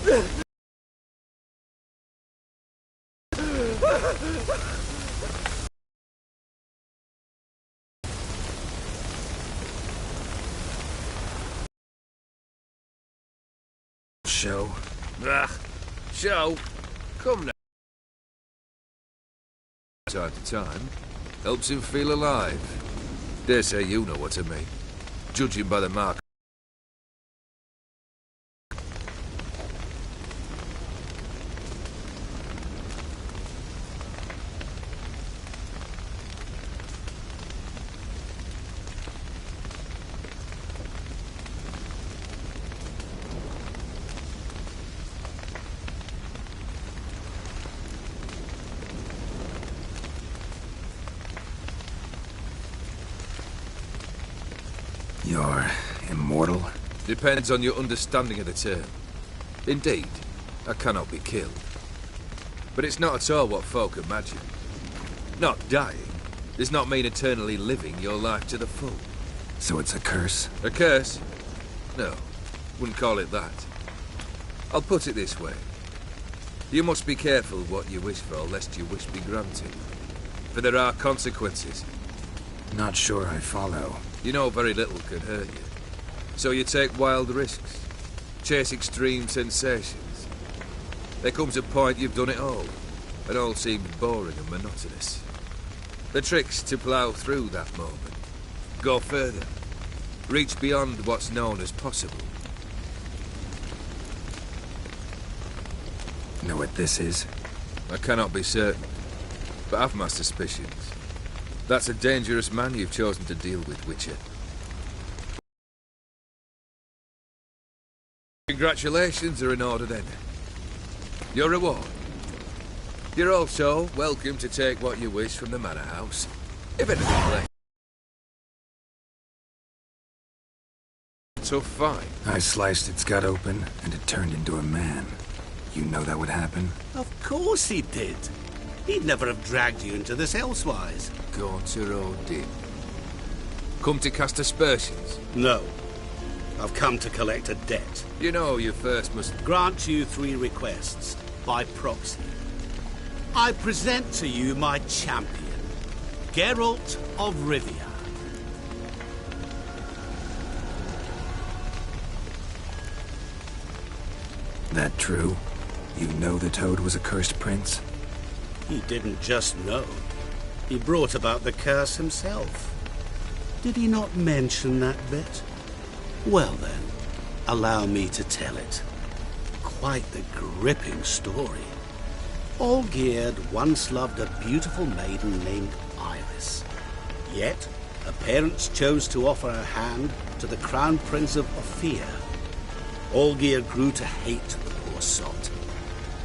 Show? Ugh. Show? Come now. Time to time. Helps him feel alive. Dare say you know what I mean. Judging by the mark. You're immortal? Depends on your understanding of the term. Indeed, I cannot be killed. But it's not at all what folk imagine. Not dying does not mean eternally living your life to the full. So it's a curse? A curse? No, wouldn't call it that. I'll put it this way. You must be careful what you wish for, lest your wish be granted. For there are consequences. Not sure I follow. You know very little can hurt you. So you take wild risks. Chase extreme sensations. There comes a point you've done it all, and all seems boring and monotonous. The trick's to plough through that moment. Go further. Reach beyond what's known as possible. Know what this is? I cannot be certain, but I've my suspicions. That's a dangerous man you've chosen to deal with, Witcher. Congratulations are in order then. Your reward. You're also welcome to take what you wish from the manor house. If anything left. Tough fight. I sliced its gut open, and it turned into a man. You know that would happen? Of course he did. He'd never have dragged you into this elsewise. Gaunter Odin. Come to cast aspersions? No. I've come to collect a debt. You know you first must... Grant you 3 requests, by proxy. I present to you my champion, Geralt of Rivia. That true? You know the Toad was a cursed prince? He didn't just know. He brought about the curse himself. Did he not mention that bit? Well then, allow me to tell it. Quite the gripping story. Olgierd once loved a beautiful maiden named Iris. Yet, her parents chose to offer her hand to the Crown Prince of Ophir. Olgierd grew to hate the poor sot.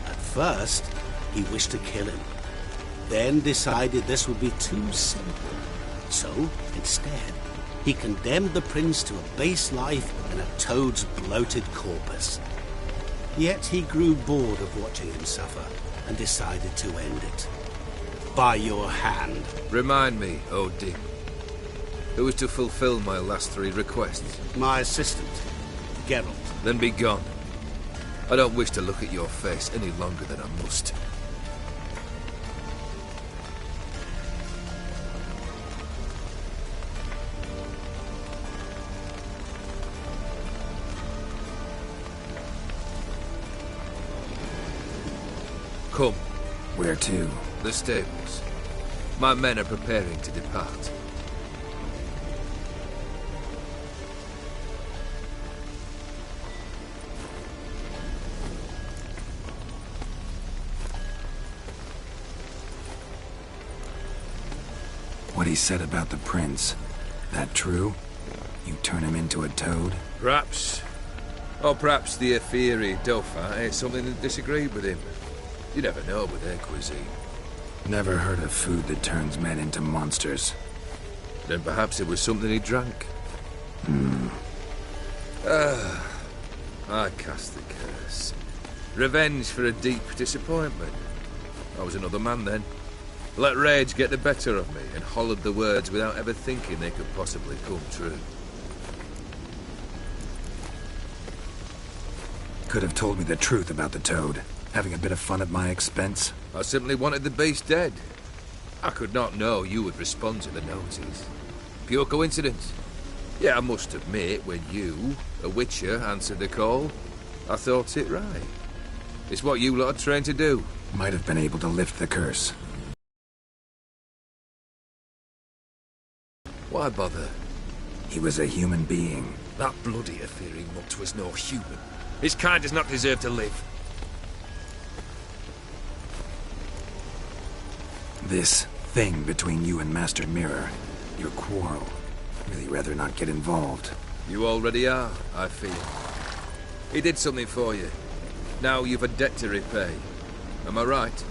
At first, he wished to kill him. Then decided this would be too simple. So, instead, he condemned the prince to a base life in a toad's bloated corpus. Yet he grew bored of watching him suffer and decided to end it. By your hand. Remind me, Odin. Who is to fulfill my last 3 requests? My assistant, Geralt. Then be gone. I don't wish to look at your face any longer than I must. Come. Where to? The stables. My men are preparing to depart. What he said about the prince, that true? You turn him into a toad? Perhaps. Or perhaps the Ephiri Dauphin ate something that disagreed with him. You never know with their cuisine. Never heard of food that turns men into monsters. Then perhaps it was something he drank. I cast the curse. Revenge for a deep disappointment. I was another man then. Let rage get the better of me and hollered the words without ever thinking they could possibly come true. Could have told me the truth about the toad, having a bit of fun at my expense. I simply wanted the beast dead. I could not know you would respond to the notice. Pure coincidence. Yeah, I must admit, when you, a witcher, answered the call, I thought it right. It's what you lot are trained to do. Might have been able to lift the curse. Why bother? He was a human being. That bloody ethereal mutt was no human. His kind does not deserve to live. This thing between you and Master Mirror, your quarrel, really rather not get involved. You already are, I feel. He did something for you. Now you've a debt to repay. Am I right?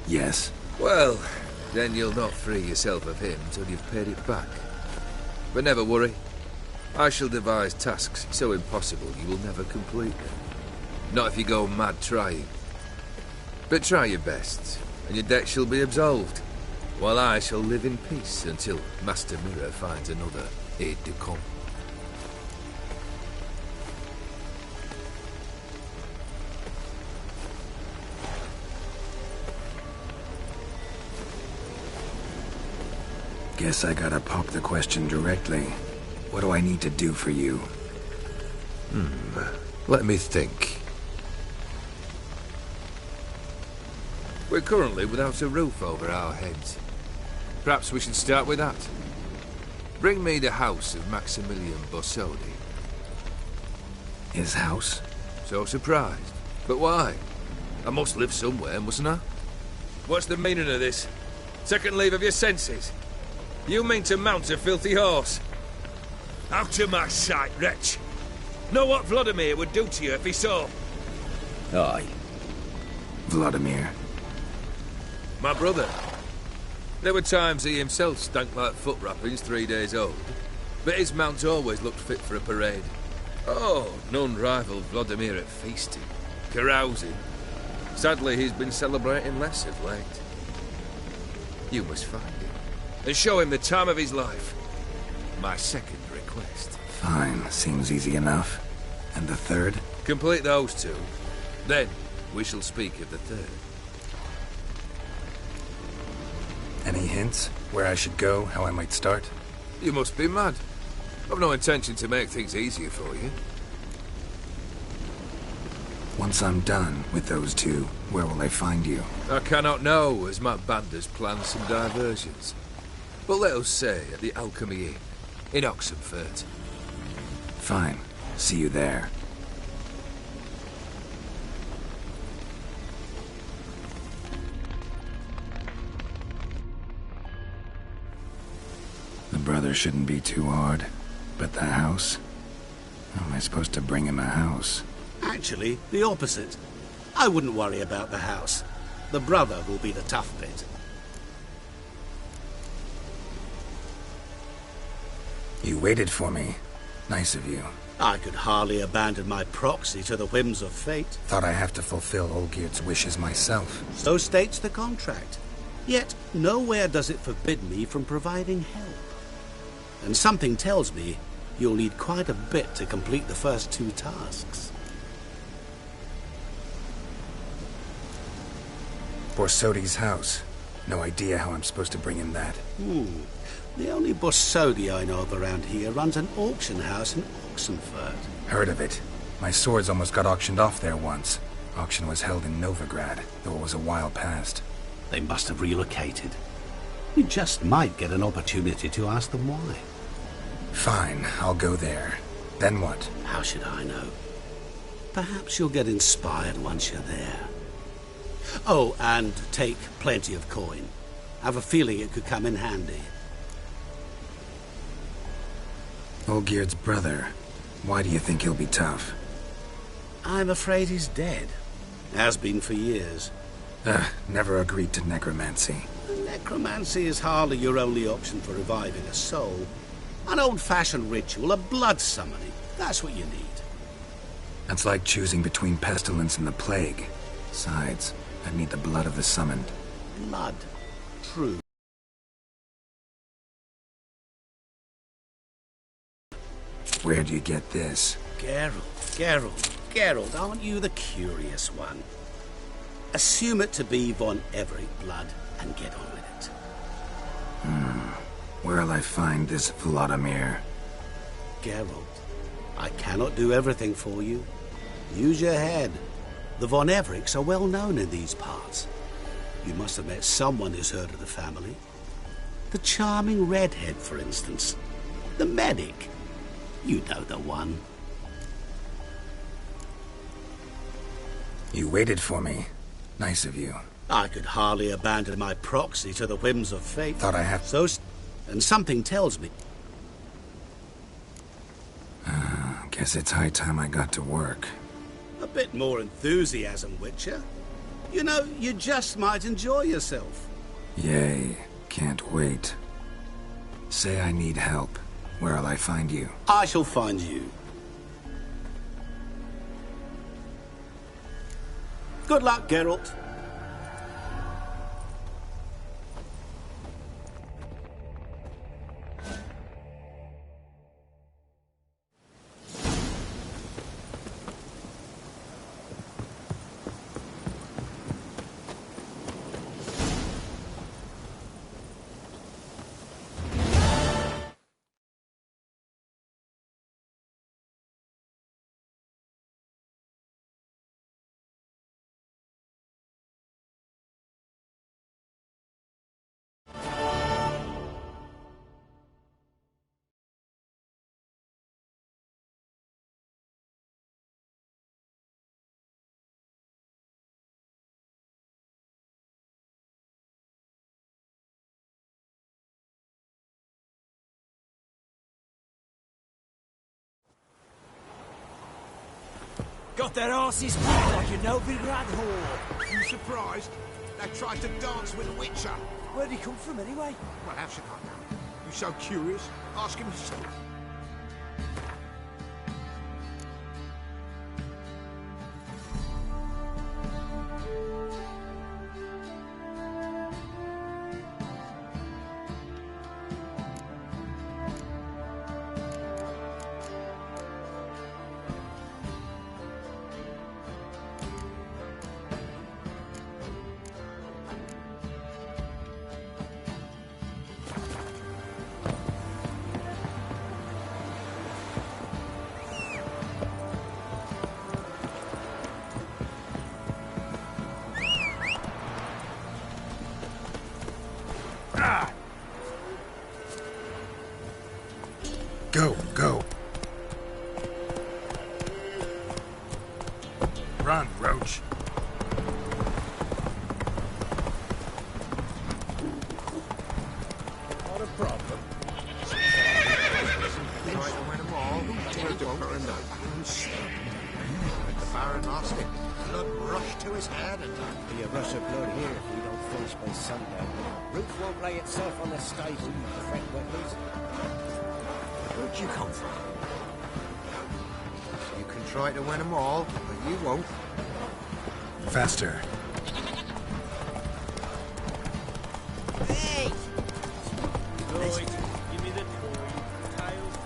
Yes. Well, then you'll not free yourself of him till you've paid it back. But never worry. I shall devise tasks so impossible you will never complete them. Not if you go mad trying. But try your best, and your debt shall be absolved, while I shall live in peace until Master Mirror finds another aide-de-camp. Guess I gotta pop the question directly. What do I need to do for you? Let me think. We're currently without a roof over our heads. Perhaps we should start with that. Bring me the house of Maximilian Borsodi. His house? So surprised. But why? I must live somewhere, mustn't I? What's the meaning of this? Second leave of your senses? You mean to mount a filthy horse? Out of my sight, wretch! Know what Vladimir would do to you if he saw? Aye. Vladimir. My brother. There were times he himself stank like foot wrappings 3 days old, but his mount always looked fit for a parade. Oh, none rivaled Vladimir at feasting, carousing. Sadly, he's been celebrating less of late. You must find him, and show him the time of his life. My second request. Fine, seems easy enough. And the third? Complete those two. Then, we shall speak of the third. Any hints? Where I should go? How I might start? You must be mad. I've no intention to make things easier for you. Once I'm done with those two, where will I find you? I cannot know, as my banders plan some diversions. But let us say at the Alchemy Inn, in Oxenfurt. Fine. See you there. The brother shouldn't be too hard. But the house? How am I supposed to bring him a house? Actually, the opposite. I wouldn't worry about the house. The brother will be the tough bit. You waited for me. Nice of you. I could hardly abandon my proxy to the whims of fate. Thought I have to fulfill Olgierd's wishes myself. So states the contract. Yet, nowhere does it forbid me from providing help. And something tells me you'll need quite a bit to complete the first two tasks. Borsodi's house. No idea how I'm supposed to bring him that. The only Borsodi I know of around here runs an auction house in Oxenfurt. Heard of it. My swords almost got auctioned off there once. Auction was held in Novigrad, though it was a while past. They must have relocated. We just might get an opportunity to ask them why. Fine, I'll go there. Then what? How should I know? Perhaps you'll get inspired once you're there. Oh, and take plenty of coin. Have a feeling it could come in handy. Olgierd's brother. Why do you think he'll be tough? I'm afraid he's dead. Has been for years. Never agreed to necromancy. Necromancy is hardly your only option for reviving a soul. An old-fashioned ritual, a blood summoning. That's what you need. That's like choosing between pestilence and the plague. Besides, I'd need the blood of the summoned. Blood. True. Where do you get this? Geralt, aren't you the curious one? Assume it to be Von Everett blood and get on with it. Where'll I find this Vladimir? Geralt, I cannot do everything for you. Use your head. The Von Evericks are well known in these parts. You must have met someone who's heard of the family. The charming redhead, for instance. The medic. You know the one. You waited for me. Nice of you. I could hardly abandon my proxy to the whims of fate. Thought I had... And something tells me... Guess it's high time I got to work. A bit more enthusiasm, Witcher. You know, you just might enjoy yourself. Yay. Can't wait. Say I need help. Where'll I find you? I shall find you. Good luck, Geralt. Got their asses kicked like a Novigrad whore. You surprised? They tried to dance with a Witcher. Where'd he come from anyway? Well, how should I know? You so curious? Ask him yourself. Go, go. Run, Roach. Not a problem. Right, I went them all. Who to put a note? The Baron lost it. Blood rushed to his head and... Be a rush of blood here if we don't finish by sundown. Roof won't lay itself on the stable, you Frank Wetley's. Where'd you come from? You can try to win them all, but you won't. Faster. Hey! Lloyd, give me the toy, Tails.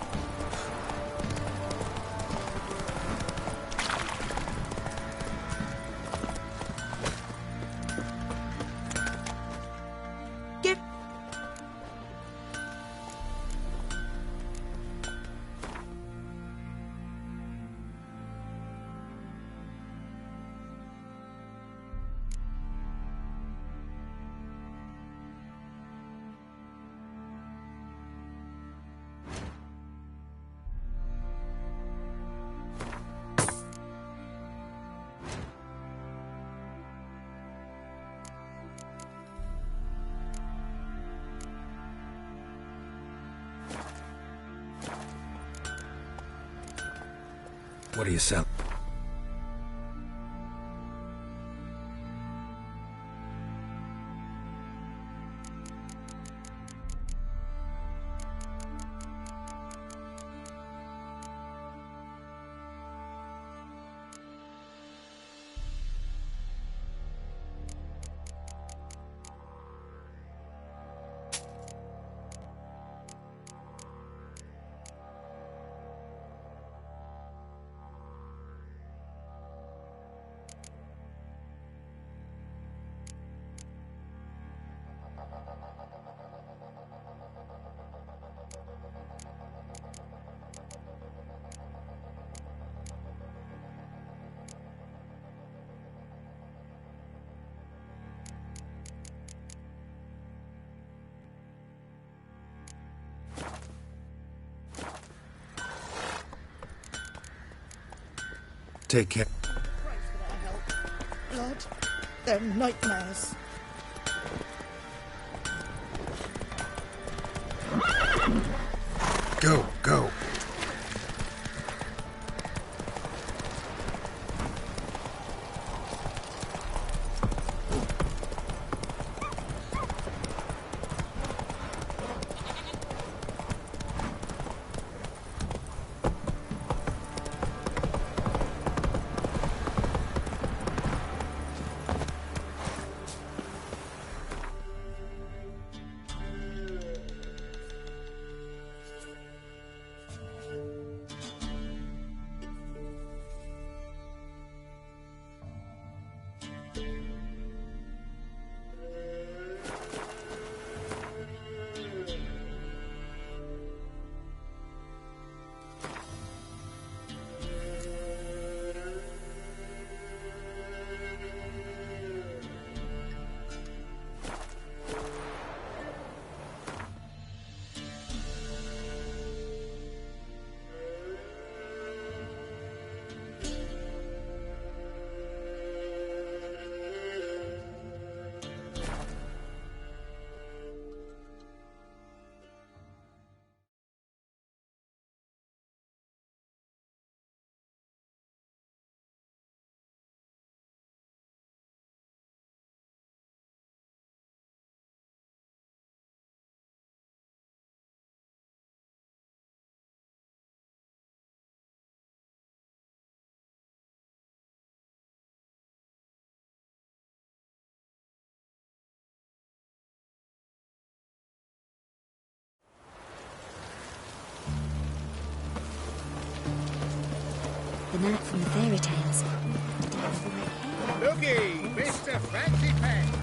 Get... What do you sell? Take care. Praise for their help. Blood, they're nightmares. Go, go. The knight from the fairy tales. Looky, Mr. Fancy Pants.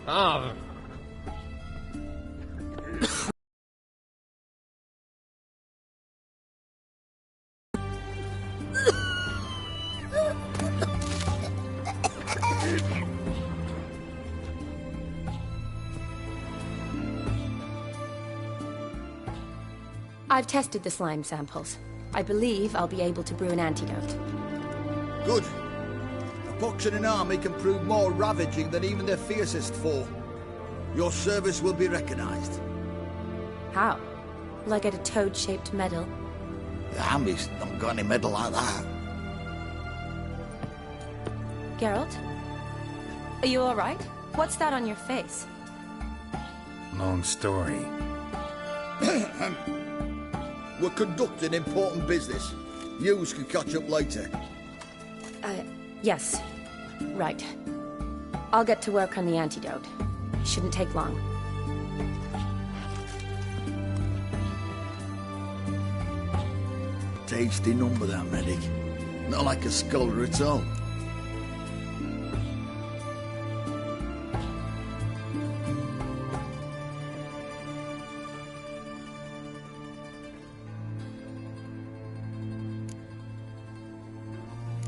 Ah. I've tested the slime samples. I believe I'll be able to brew an antidote. Good. A pox in an army can prove more ravaging than even their fiercest foe. Your service will be recognized. How? Will I get a toad-shaped medal? The army's not got any medal like that. Geralt? Are you alright? What's that on your face? Long story. We're conducting important business. Yous can catch up later. Yes. Right. I'll get to work on the antidote. Shouldn't take long. Tasty number, that medic. Not like a scholar at all.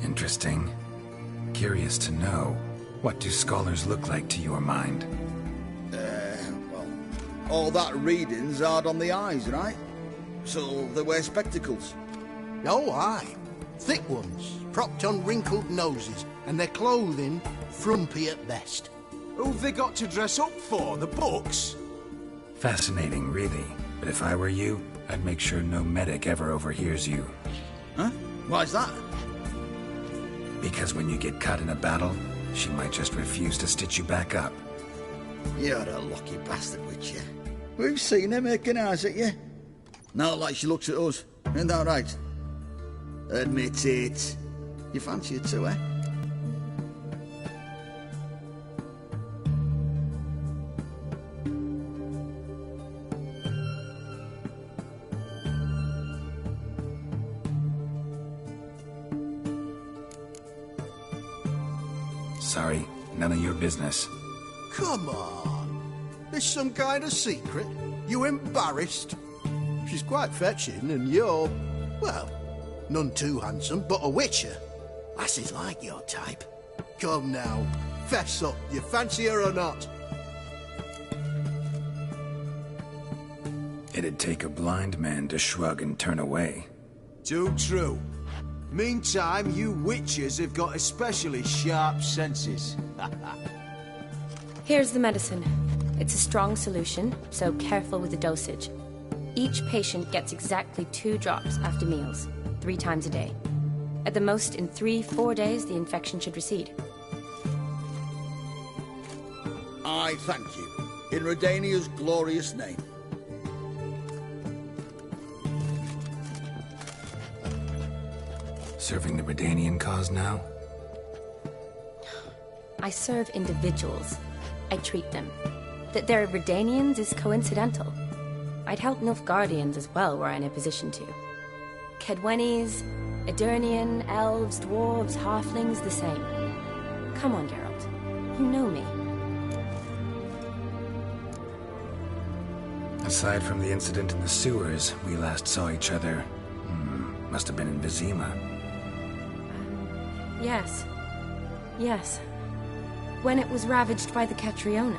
Interesting. Curious to know, what do scholars look like to your mind? Well, all that reading's hard on the eyes, right? So they wear spectacles. Oh, aye. Thick ones, propped on wrinkled noses, and their clothing frumpy at best. Who've they got to dress up for? The books? Fascinating, really. But if I were you, I'd make sure no medic ever overhears you. Huh? Why's that? Because when you get cut in a battle, she might just refuse to stitch you back up. You're a lucky bastard, witch, you. We've seen her making eyes at you. Not like she looks at us. Ain't that right? Admit it. You fancy her too, eh? Sorry, none of your business. Come on. There's some kind of secret. You embarrassed? She's quite fetching, and you're, well, none too handsome, but a witcher. Lasses like your type. Come now, fess up. You fancy her or not? It'd take a blind man to shrug and turn away. Too true. Meantime, you witches have got especially sharp senses. Here's the medicine. It's a strong solution, so careful with the dosage. Each patient gets exactly 2 drops after meals, 3 times a day. At the most, in 3-4 days, the infection should recede. I thank you. In Redania's glorious name. Serving the Redanian cause now? I serve individuals. I treat them. That they're Redanians is coincidental. I'd help Nilfgaardians as well were I in a position to. Kedwenis, Edirnian, elves, dwarves, halflings, the same. Come on, Geralt. You know me. Aside from the incident in the sewers, we last saw each other. Must have been in Vizima. Yes. Yes. When it was ravaged by the Catriona.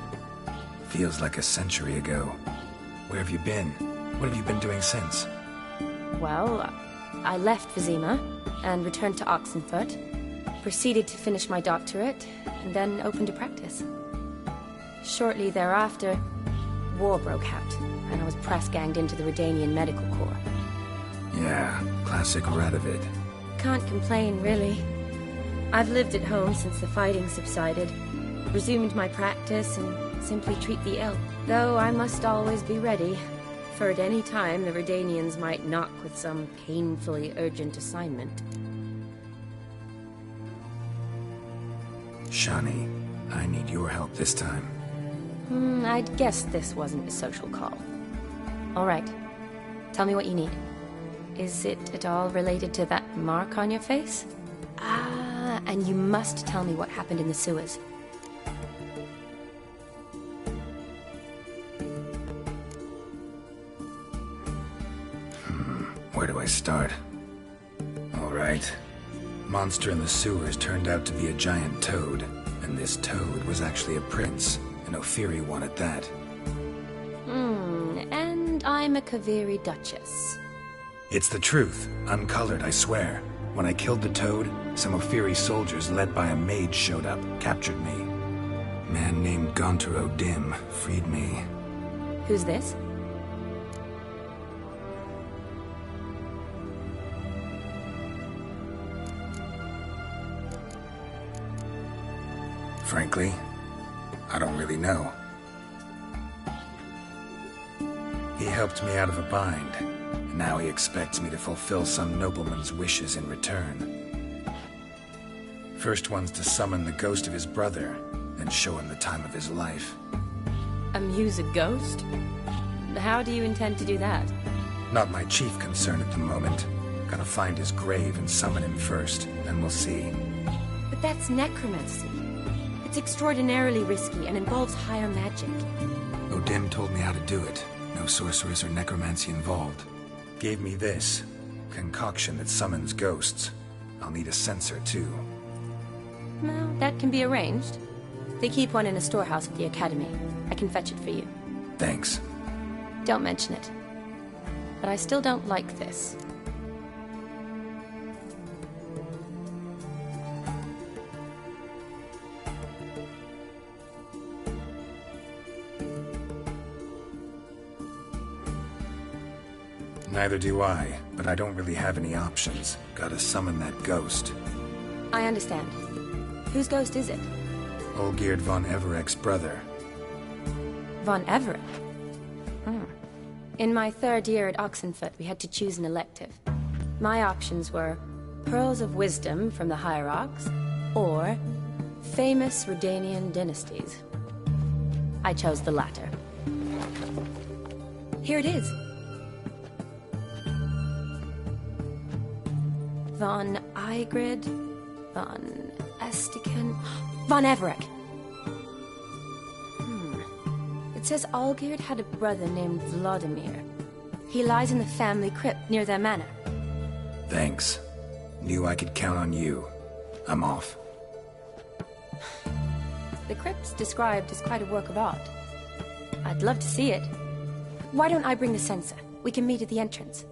Feels like a century ago. Where have you been? What have you been doing since? Well, I left Vizima and returned to Oxenfurt, proceeded to finish my doctorate, and then opened a practice. Shortly thereafter, war broke out, and I was press-ganged into the Redanian Medical Corps. Yeah, classic Radovid. Can't complain, really. I've lived at home since the fighting subsided, resumed my practice, and simply treat the ill. Though I must always be ready, for at any time the Redanians might knock with some painfully urgent assignment. Shani, I need your help this time. I'd guess this wasn't a social call. All right. Tell me what you need. Is it at all related to that mark on your face? Ah, and you must tell me what happened in the sewers. Where do I start? All right. Monster in the sewers turned out to be a giant toad, and this toad was actually a prince, an Ophiri one at that. And I'm a Kaviri Duchess. It's the truth, uncolored, I swear. When I killed the toad, some Ophiri soldiers led by a mage showed up, captured me. Man named Gontar O'Dim freed me. Who's this? Frankly, I don't really know. He helped me out of a bind, and now he expects me to fulfill some nobleman's wishes in return. First one's to summon the ghost of his brother, then show him the time of his life. Amuse a ghost? How do you intend to do that? Not my chief concern at the moment. Gotta find his grave and summon him first, then we'll see. But that's necromancy. It's extraordinarily risky and involves higher magic. O'Dim told me how to do it. No sorceress or necromancy involved. Gave me this concoction that summons ghosts. I'll need a censer, too. Well, that can be arranged. They keep one in a storehouse at the Academy. I can fetch it for you. Thanks. Don't mention it. But I still don't like this. Neither do I, but I don't really have any options. Gotta summon that ghost. I understand. Whose ghost is it? Olgierd von Everek's brother. Von Everek? In my third year at Oxenfoot, we had to choose an elective. My options were Pearls of Wisdom from the Hierarchs, or famous Redanian dynasties. I chose the latter. Here it is. Von Igrid, von Estiken, von Everek. It says Olgierd had a brother named Vladimir. He lies in the family crypt near their manor. Thanks. Knew I could count on you. I'm off. The crypt's described as quite a work of art. I'd love to see it. Why don't I bring the censer? We can meet at the entrance.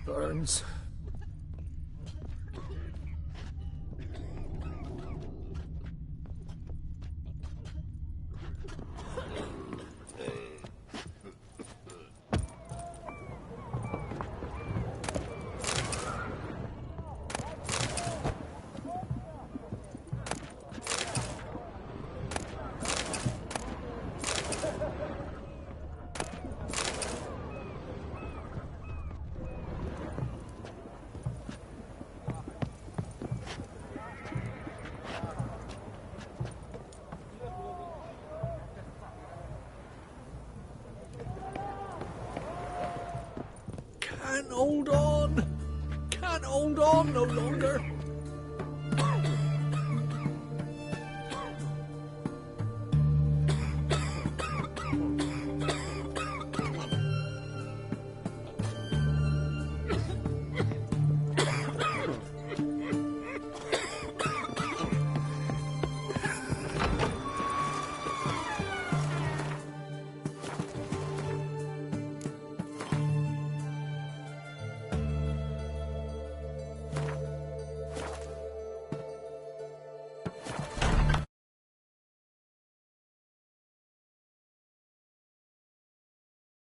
Burns. Can't hold on no longer.